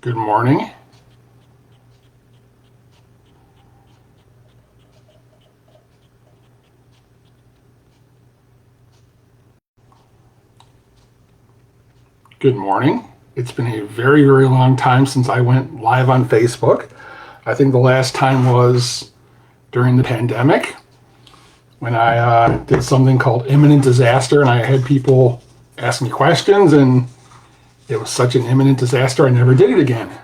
Good morning. Good morning. It's been a very, very long time since I went live on Facebook. I think the last time was during the pandemic when I did something called imminent disaster, and I had people ask me questions, and it was such an imminent disaster I never did it again.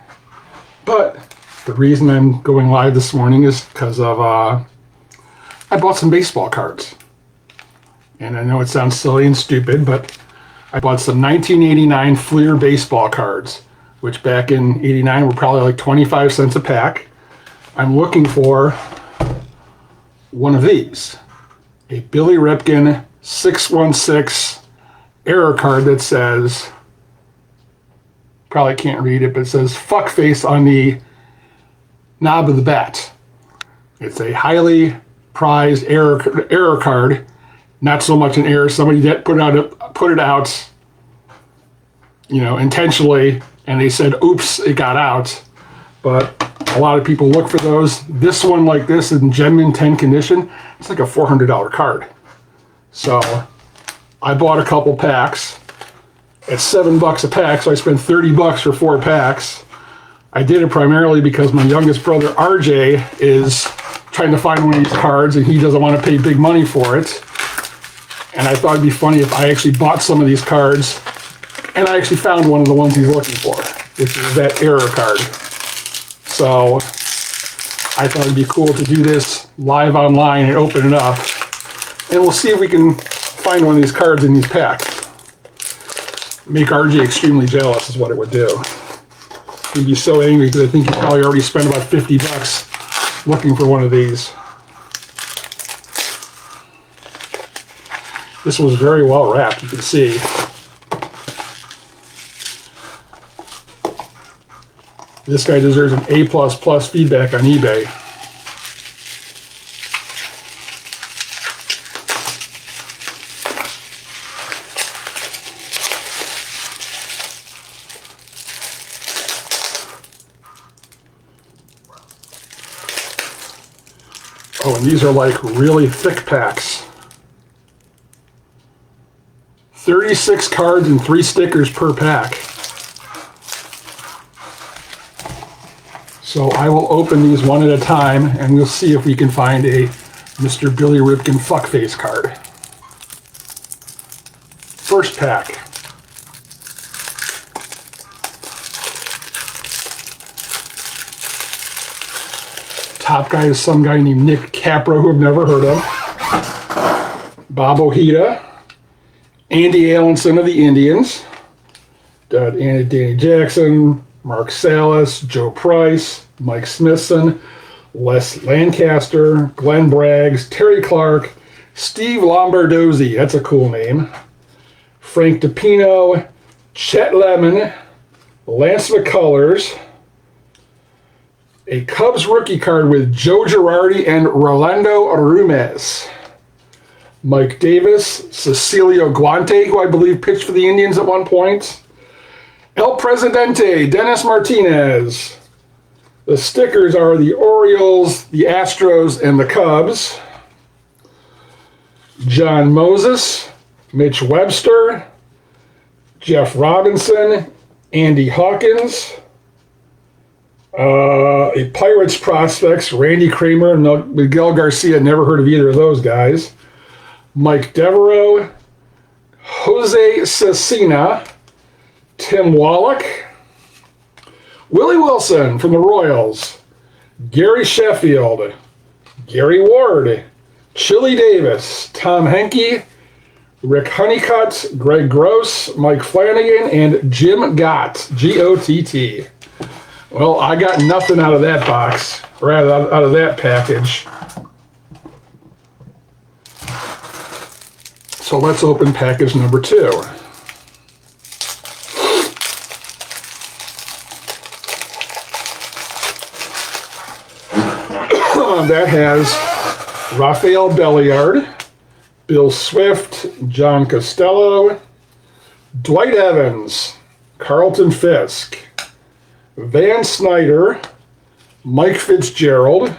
But the reason I'm going live this morning is because of I bought some baseball cards. And I know it sounds silly and stupid, but I bought some 1989 Fleer baseball cards, which back in 89 were probably like 25 cents a pack. I'm looking for one of these, a Billy Ripken 616 error card that says, probably can't read it, but it says fuckface on the knob of the bat. It's a highly prized error card. Not so much an error. Somebody that put it out, intentionally, and they said, "Oops, it got out." But a lot of people look for those. This one, like this, in gem mint 10 condition, it's like a $400 card. So I bought a couple packs at $7 a pack. So I spent $30 for 4 packs. I did it primarily because my youngest brother RJ is trying to find one of these cards, and he doesn't want to pay big money for it. And I thought it'd be funny if I actually bought some of these cards, and I actually found one of the ones he's looking for, which is that error card. So I thought it'd be cool to do this live online and open it up, and we'll see if we can find one of these cards in these packs. Make RJ extremely jealous is what it would do. He'd be so angry because I think he probably already spent about $50 looking for one of these. This was very well wrapped, you can see. This guy deserves an A++ feedback on eBay. Oh, and these are like really thick packs. 36 cards and 3 stickers per pack. So I will open these one at a time, and we'll see if we can find a Mr. Billy Ripken fuckface card. First pack. Top guy is some guy named Nick Capra, who I've never heard of. Bob Ojeda. Andy Allenson of the Indians. Danny Jackson. Mark Salas. Joe Price. Mike Smithson. Les Lancaster. Glenn Braggs. Terry Clark. Steve Lombardozzi. That's a cool name. Frank DePino. Chet Lemon. Lance McCullers. A Cubs rookie card with Joe Girardi and Rolando Ruiz. Mike Davis, Cecilio Guante, who I believe pitched for the Indians at one point. El Presidente, Dennis Martinez. The stickers are the Orioles, the Astros, and the Cubs. John Moses, Mitch Webster, Jeff Robinson, Andy Hawkins. A Pirates prospects, Randy Kramer and Miguel Garcia. Never heard of either of those guys. Mike Devereaux, Jose Cecina, Tim Wallach, Willie Wilson from the Royals, Gary Sheffield, Gary Ward, Chili Davis, Tom Henke, Rick Honeycutt, Greg Gross, Mike Flanagan, and Jim Gott, G-O-T-T. Well, I got nothing out of that box, or out of that package. So let's open package number 2. That has Rafael Belliard, Bill Swift, John Costello, Dwight Evans, Carlton Fisk, Van Snyder, Mike Fitzgerald,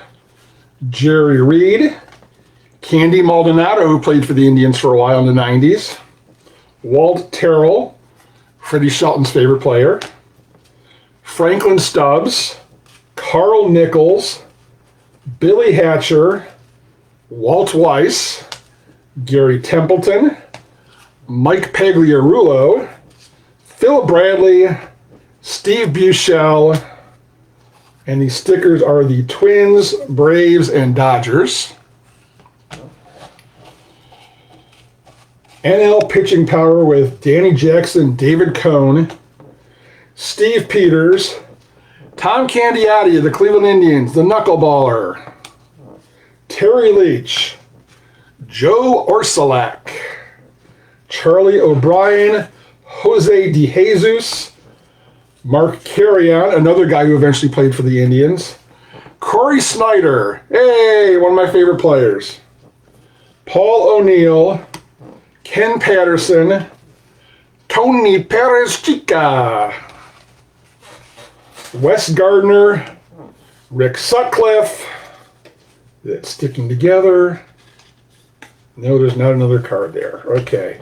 Jerry Reed, Candy Maldonado, who played for the Indians for a while in the 90s, Walt Terrell, Freddie Shelton's favorite player, Franklin Stubbs, Carl Nichols, Billy Hatcher, Walt Weiss, Gary Templeton, Mike Pagliarulo, Phil Bradley, Steve Buechel, and these stickers are the Twins, Braves, and Dodgers. NL pitching power with Danny Jackson, David Cone, Steve Peters, Tom Candiotti of the Cleveland Indians, the knuckleballer, Terry Leach, Joe Orsulak, Charlie O'Brien, Jose DeJesus, Mark Carrion, another guy who eventually played for the Indians, Corey Snyder, hey, one of my favorite players, Paul O'Neill, Ken Patterson, Tony Perez Chica, Wes Gardner, Rick Sutcliffe, that's sticking together. No, there's not another card there. Okay.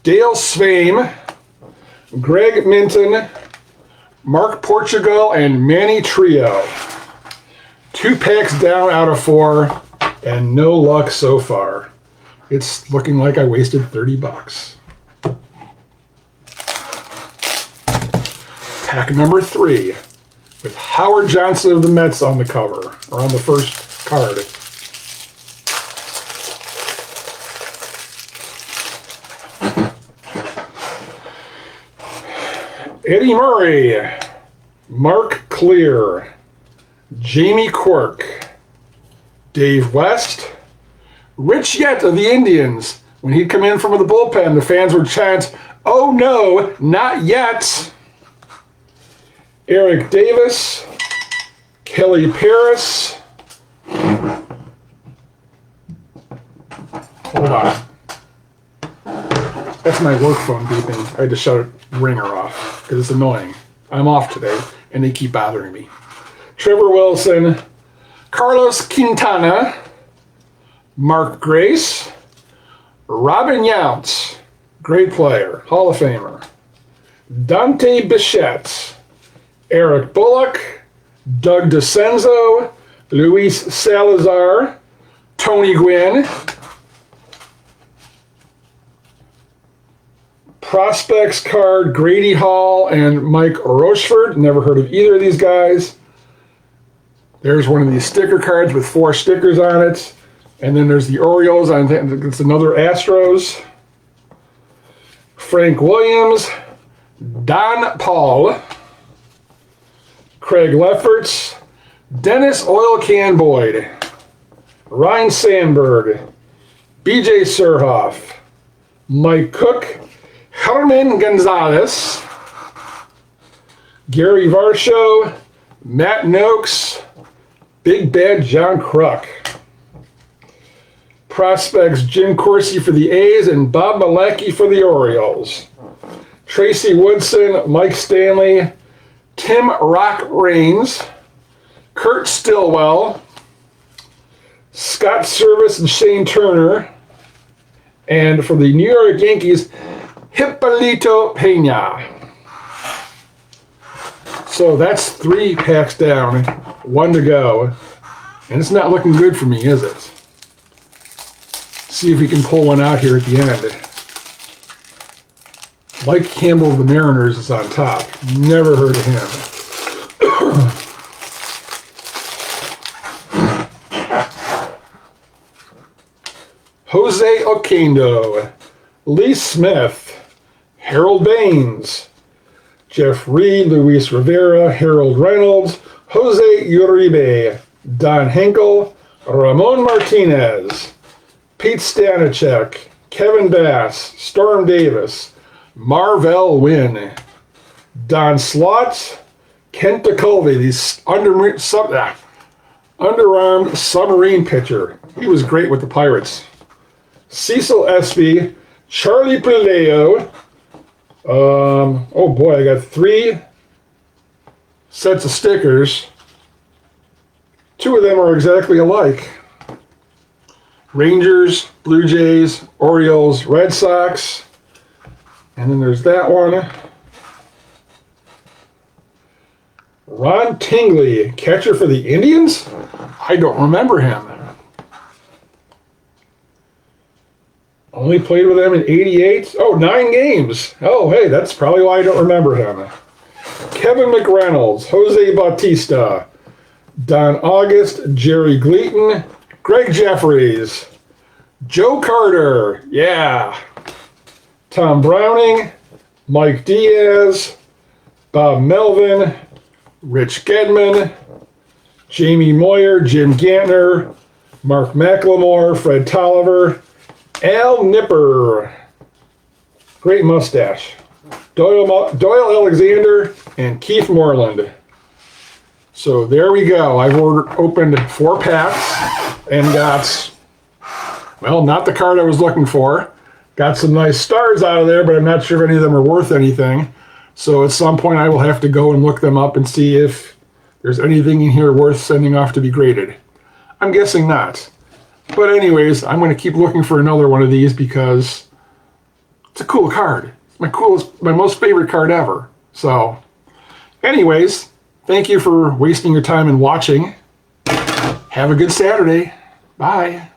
Dale Sveim, Greg Minton, Mark Portugal, and Manny Trio. 2 packs down out of 4, and no luck so far. It's looking like I wasted $30. Pack number 3, with Howard Johnson of the Mets on the cover, or on the first card. Eddie Murray, Mark Clear, Jamie Quirk, Dave West, Rich Yett of the Indians. When he'd come in from the bullpen, the fans would chant, "Oh no, not yet!" Eric Davis, Kelly Paris. Hold on. That's my work phone beeping. I had to shut ringer off because it's annoying. I'm off today and they keep bothering me. Trevor Wilson, Carlos Quintana, Mark Grace, Robin Yount, great player, Hall of Famer, Dante Bichette, Eric Bullock, Doug DeCenzo, Luis Salazar, Tony Gwynn, Prospects card, Grady Hall and Mike Rochefort. Never heard of either of these guys. There's one of these sticker cards with 4 stickers on it. And then there's the Orioles. I think it's another Astros. Frank Williams, Don Paul, Craig Lefferts, Dennis Oil Can Boyd, Ryan Sandberg, BJ Surhoff, Mike Cook, Herman Gonzalez, Gary Varsho, Matt Noakes, Big Bad John Kruk. Prospects Jim Corsi for the A's and Bob Malecki for the Orioles. Tracy Woodson, Mike Stanley, Tim Rock Raines, Kurt Stillwell, Scott Service and Shane Turner, and for the New York Yankees, Hippolito Pena. So that's 3 packs down, 1 to go. And it's not looking good for me, is it? See if we can pull one out here at the end. Mike Campbell of the Mariners is on top. Never heard of him. Jose Oquendo, Lee Smith, Harold Baines, Jeff Reed, Luis Rivera, Harold Reynolds, Jose Uribe, Don Henkel, Ramon Martinez, Pete Stanachek, Kevin Bass, Storm Davis, Marvell Wynn, Don Slott, Kent DeColvey, the underarmed submarine pitcher. He was great with the Pirates. Cecil Espy, Charlie Puleo. Oh boy, I got 3 sets of stickers. 2 of them are exactly alike. Rangers, Blue Jays, Orioles, Red Sox. And then there's that one. Ron Tingley, catcher for the Indians? I don't remember him. Only played with them in 88. Oh, 9 games. Oh, hey, that's probably why I don't remember him. Kevin McReynolds, Jose Bautista, Don August, Jerry Gleaton, Greg Jeffries, Joe Carter, yeah, Tom Browning, Mike Diaz, Bob Melvin, Rich Gedman, Jamie Moyer, Jim Gantner, Mark McLemore, Fred Tolliver, Al Nipper, great mustache, Doyle Alexander, and Keith Moreland. So there we go. I've opened 4 packs and got, well, not the card I was looking for. Got some nice stars out of there, but I'm not sure if any of them are worth anything. So at some point I will have to go and look them up and see if there's anything in here worth sending off to be graded. I'm guessing not. But anyways, I'm going to keep looking for another one of these because it's a cool card. It's my most favorite card ever. So anyways, thank you for wasting your time and watching. Have a good Saturday. Bye.